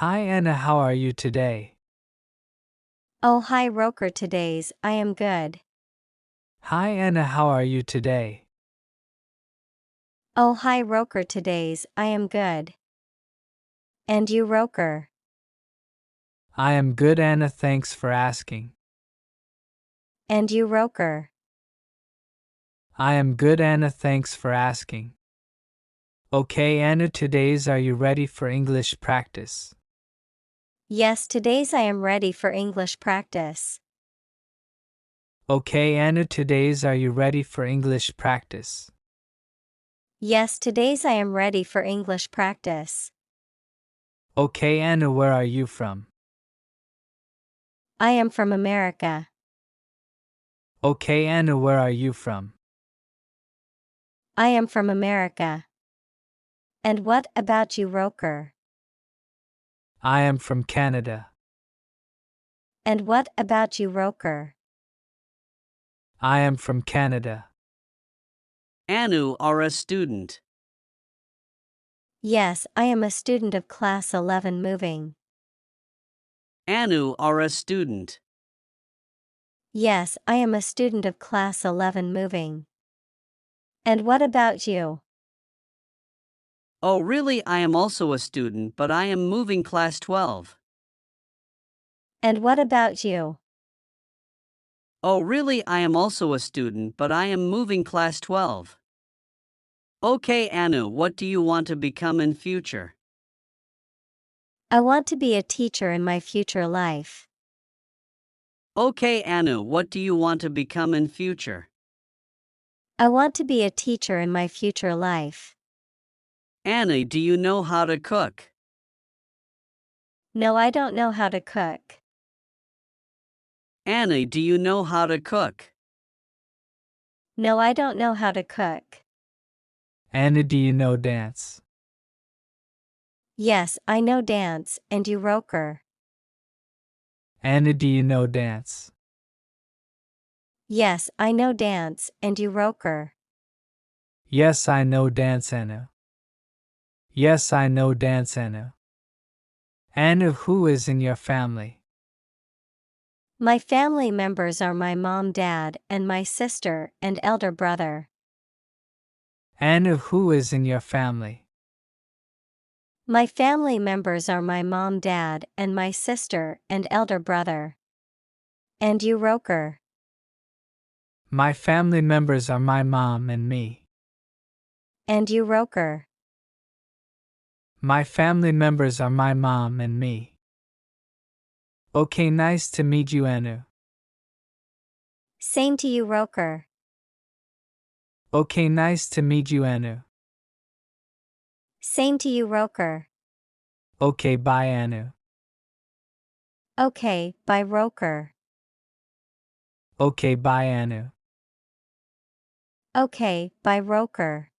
Hi Anna, how are you today? Oh, hi Roker today's, I am good. Hi Anna, how are you today? Oh, hi Roker today's, I am good. And you Roker? I am good Anna, thanks for asking. And you Roker? I am good Anna, thanks for asking. Okay Anna, today's are you ready for English practice? Yes, today's I am ready for English practice. Okay Anna, today's are you ready for English practice? Yes, today's I am ready for English practice. Okay Anna, where are you from? I am from America. Okay Anna, where are you from? I am from America. And what about you Roker? I am from Canada. And what about you Roker? I am from Canada. Anu are a student. Yes, I am a student of class 11 moving. Anu are a student. Yes, I am a student of class 11 moving. And what about you? Oh really I am also a student but I am moving class 12. And what about you? Oh really I am also a student but I am moving class 12. Okay Anu, what do you want to become in future? I want to be a teacher in my future life. Okay Anu, what do you want to become in future? I want to be a teacher in my future life. Anu, do you know how to cook? No, I don't know how to cook. Anu, do you know how to cook? No, I don't know how to cook. Anna, do you know dance? Yes, I know dance, and you Roker. Anna, do you know dance? Yes, I know dance, and you Roker. Yes, I know dance Anna. Yes, I know dance Anna. Anna, who is in your family? My family members are my mom, dad, and my sister and elder brother. Anna, who is in your family? My family members are my mom, dad, and my sister and elder brother. And you Roker. My family members are my mom and me. And you Roker. My family members are my mom and me. Okay, nice to meet you, Anu. Same to you Roker. Okay, nice to meet you, Anu. Same to you Roker. Okay, bye, Anu. Okay, bye Roker. Okay, bye, Anu. Okay, bye Roker.